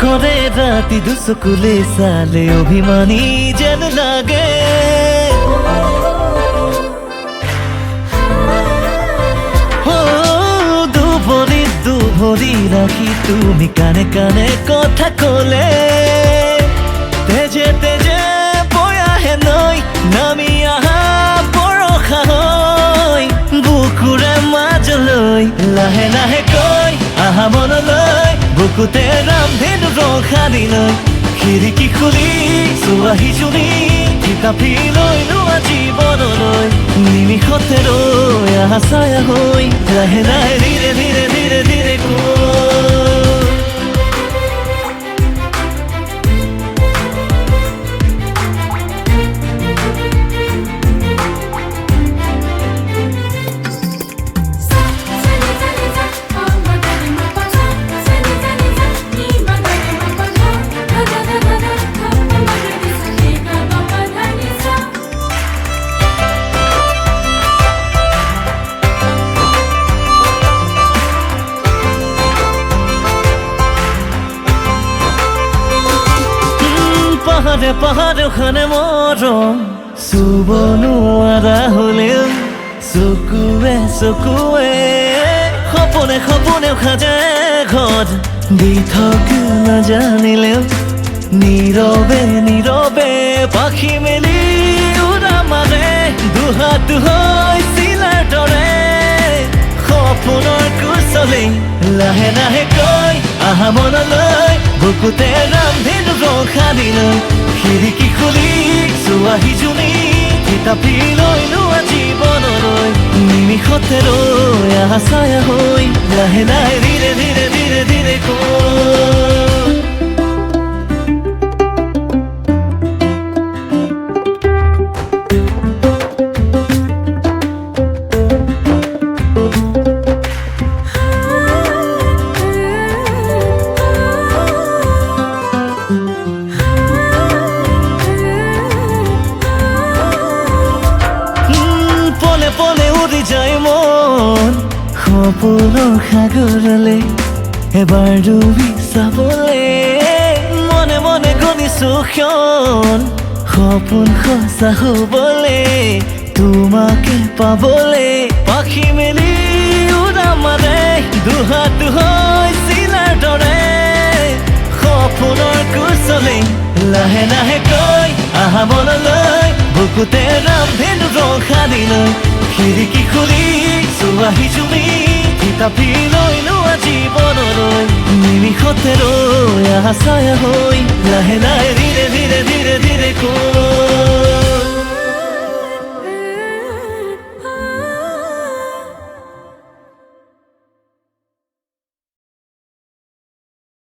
করে রাতি দুসকুলে সালে অভিমানী যেন লাগে দুভরি রাখি তুমি কানে কানে কথা কলে তেজে তেজে বয়াহে নৈ নামি আহা বৰষা হৈ বুকুৰে মাজলৈ লাহে লাহে কৈ আহা মনলৈ বুকুতে ৰামধেনু ৰখা দিলৈ খিৰিকী খুলি চোৱাহি চুনি কিতাপি লৈ লোৱা জীৱনলৈ নিমিষতে ৰৈ আহা ছায়া হৈ লাহে লাহে ধীৰে ধীৰে ধীৰে ধীৰে পাহাড়ে পাহাড়ে ওখানে মৰম চুব নোৱাৰা হলেও চকুৱে চকুৱে সপোনে সপোনে সাজে ঘৰ দি থকা নাজানিলেও নীৰৱে নীৰৱে পাখি মেলি উৰা মাৰে দুহাত হৈ চিলাৰ দৰে সপোনৰ কোচলে লাহে লাহে কৈ আহা মনলৈ বুকুতে ৰামধেনু ৰখা দিলৈ খিৰিকী খুলি চোৱাহি জুনি কিতাপি লৈ লোৱা জীৱনলৈ নিমিষতে ৰৈ আহা ছায়া হৈ লাহে লাহে ধীৰে ধীৰে ধীৰে ধীৰে যায় মন সপোনৰ সাগৰলে এবাৰ ডুবি চাবলে মনে মনে গণিছো ক্ষণ সপোন সঁচা হবলে তোমাকে পাবলে পাখি মেলি উৰা মাৰে দুহাত হৈ চিলাৰ দৰে সপোনৰ কোচলে লাহে লাহে কৈ আহা মনলৈ বুকুতে ৰামধেনু ৰখা দিলৈ খিৰিকী খুলি চোৱাহি জুমি কিতাপি লৈ লোৱা জীৱনলৈ নিমিষতে ৰৈ আহা ছায়া হৈ লাহে লাহে ধীৰে ধীৰে ধীৰে ধীৰে কৈ